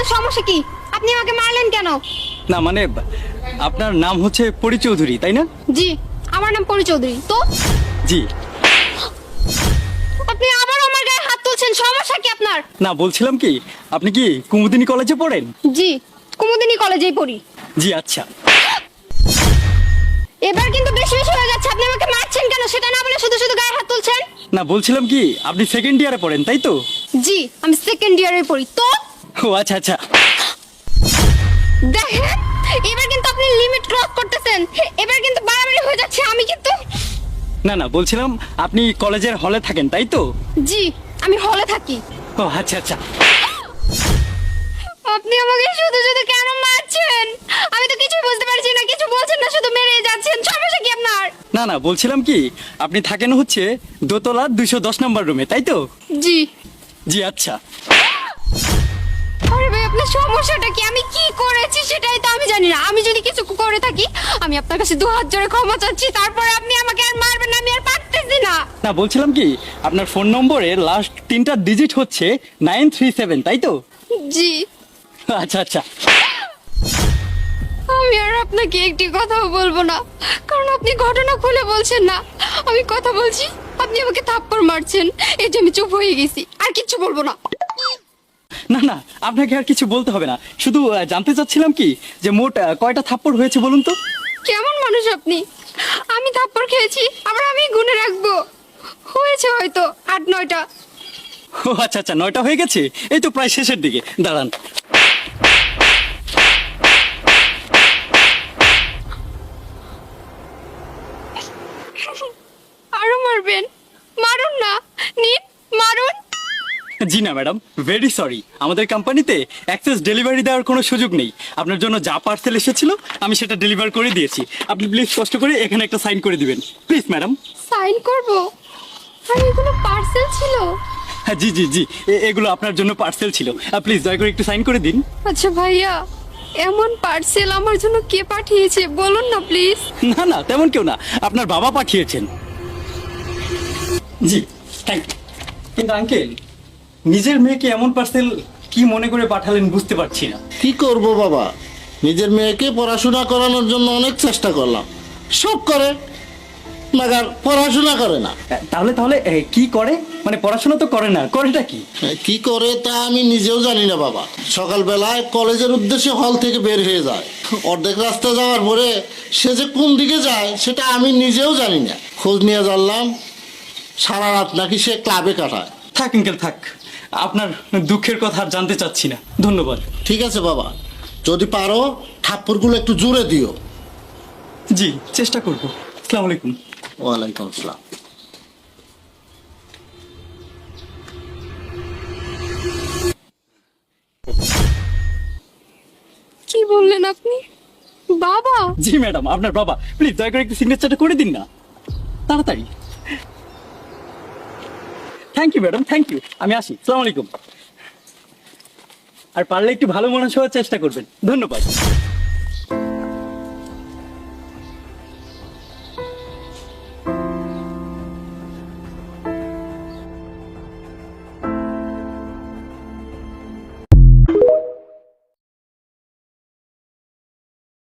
আপনার সমস্যা কি? আপনি আমাকে মারলেন কেন? না মানে আপনার নাম হচ্ছে পরি চৌধুরী তাই না? জি, আমার নাম পরি চৌধুরী। তো জি। আপনি আবার আমার গায়ে হাত তুলছেন, সমস্যা কি আপনার? না বলছিলাম কি, আপনি কি কুমুদিনী কলেজে পড়েন? জি, কুমুদিনী কলেজেই পড়ি। জি আচ্ছা। এবার কিন্তু বেশি বেশি হয়ে যাচ্ছে। আপনি আমাকে মারছেন কেন সেটা না বলে শুধু শুধু গায়ে হাত তুলছেন। না বলছিলাম কি, আপনি সেকেন্ড ইয়ারে পড়েন তাই তো? জি, আমি সেকেন্ড ইয়ারে পড়ি। তো ও আচ্ছা আচ্ছা। দেখেন, এবার কিন্তু আপনি লিমিট ক্রস করতেছেন। এবার কিন্তু বাড়াবাড়ি হয়ে যাচ্ছে। আমি কিন্তু না না বলছিলাম আপনি কলেজের হলে থাকেন তাই তো? জি, আমি হলে থাকি। ও আচ্ছা আচ্ছা। আপনি আমাকে শুধু শুধু কেন মারছেন? আমি তো কিছুই বুঝতে পারছি না, কিছু বলছেন না, শুধু মেরে যাচ্ছেন। সমস্যা কি আপনার? না না বলছিলাম কি, আপনি থাকেন হচ্ছে দোতলা 210 নম্বর রুমে তাই তো? জি। জি আচ্ছা। আরে ভাই, আপনার সমস্যাটা কি? আমি কি করেছি সেটাই তো আমি জানি না। আমি যদি কিছু করে থাকি, আমি আপনার কাছে 2 হাত জোড়ে ক্ষমা চাচ্ছি। তারপরে আপনি আমাকে আর মারবেন না, আমি আর পারতেছি না। না বলছিলাম কি, আপনার ফোন নম্বরের লাস্ট 3টা ডিজিট হচ্ছে 937 তাই তো? জি। আচ্ছা আচ্ছা। আমি আর আপনাকে একটি কথাও বলবো না, কারণ আপনি ঘটনা খুলে বলছেন না। আমি কথা বলছি, আপনি আমাকে থাপ্পড় মারছেন, এই যে আমি চুপ হয়ে গেছি। আর কিচ্ছু বলবো না। না না আপনাকে আর কিছু বলতে হবে না, শুধু জানতে চাচ্ছিলাম কি যে মোট কয়টা থাপ্পড় হয়েছে বলুন তো? কেমন মানুষ আপনি? আমি থাপ্পড় খেয়েছি, আবার আমি গুনে রাখবো? হয়েছে হয়তো 8-9টা। ও আচ্ছা আচ্ছা, 9টা হয়ে গেছে। এই তো প্রায় শেষের দিকে, দাঁড়ান। আরো মারবেন? মারুন না, নিন মারুন। জি না ম্যাডাম, ভেরি সরি, আমাদের কোম্পানিতে অ্যাক্সেস ডেলিভারি দেওয়ার কোনো সুযোগ নেই। আপনার জন্য যা পার্সেল এসেছিল আমি সেটা ডেলিভার করে দিয়েছি। আপনি প্লিজ কষ্ট করে এখানে একটা সাইন করে দিবেন প্লিজ ম্যাডাম। সাইন করব? আর এগুলো পার্সেল ছিল? হ্যাঁ জি জি জি, এগুলো আপনার জন্য পার্সেল ছিল। প্লিজ দয়া করে একটু সাইন করে দিন। আচ্ছা ভাইয়া, এমন পার্সেল আমার জন্য কে পাঠিয়েছে বলুন না প্লিজ। না না তেমন কেউ না, আপনার বাবা পাঠিয়েছেন। জি থ্যাংক ইউ। কিন্তু আঙ্কেল, নিজের মেয়েকে এমন পার্সেল কি মনে করে পাঠালেন বুঝতে পারছি না। কি করব বাবা, নিজের মেয়েকে পড়াশোনা করানোর জন্য অনেক চেষ্টা করলাম, সব করে মাগার পড়াশোনা করে না। তাহলে তাহলে কি করে? মানে পড়াশোনা তো করে না, করেটা কি? কি করে তা আমি নিজেও জানি না বাবা। সকালবেলায় কলেজের উদ্দেশ্যে হল থেকে বের হয়ে যায়, অর্ধেক রাস্তা যাওয়ার পরে সে যে কোন দিকে যায় সেটা আমি নিজেও জানি না। খোঁজ নিয়ে জানলাম সারা রাত নাকি সে ক্লাবে কাটায়। থাক আঙ্কেল থাক, আপনার দুঃখের কথা আর জানতে চাচ্ছি না, ধন্যবাদ। ঠিক আছে বাবা, যদি পারো থাপ্পড়গুলো একটু জোরে দিও। জি চেষ্টা করবো। আসসালামু আলাইকুম। ওয়ালাইকুম আসসালাম। কি বললেন আপনি? বাবা? জি ম্যাডাম, আপনার বাবা। প্লিজ দয়া করে একটু সিগনেচারটা করে দিন না তাড়াতাড়ি। Thank you madam, thank you. আমি আসি, আসসালামু আলাইকুম। আর পারলে একটু ভালো মানুষ হওয়ার চেষ্টা করবেন, ধন্যবাদ।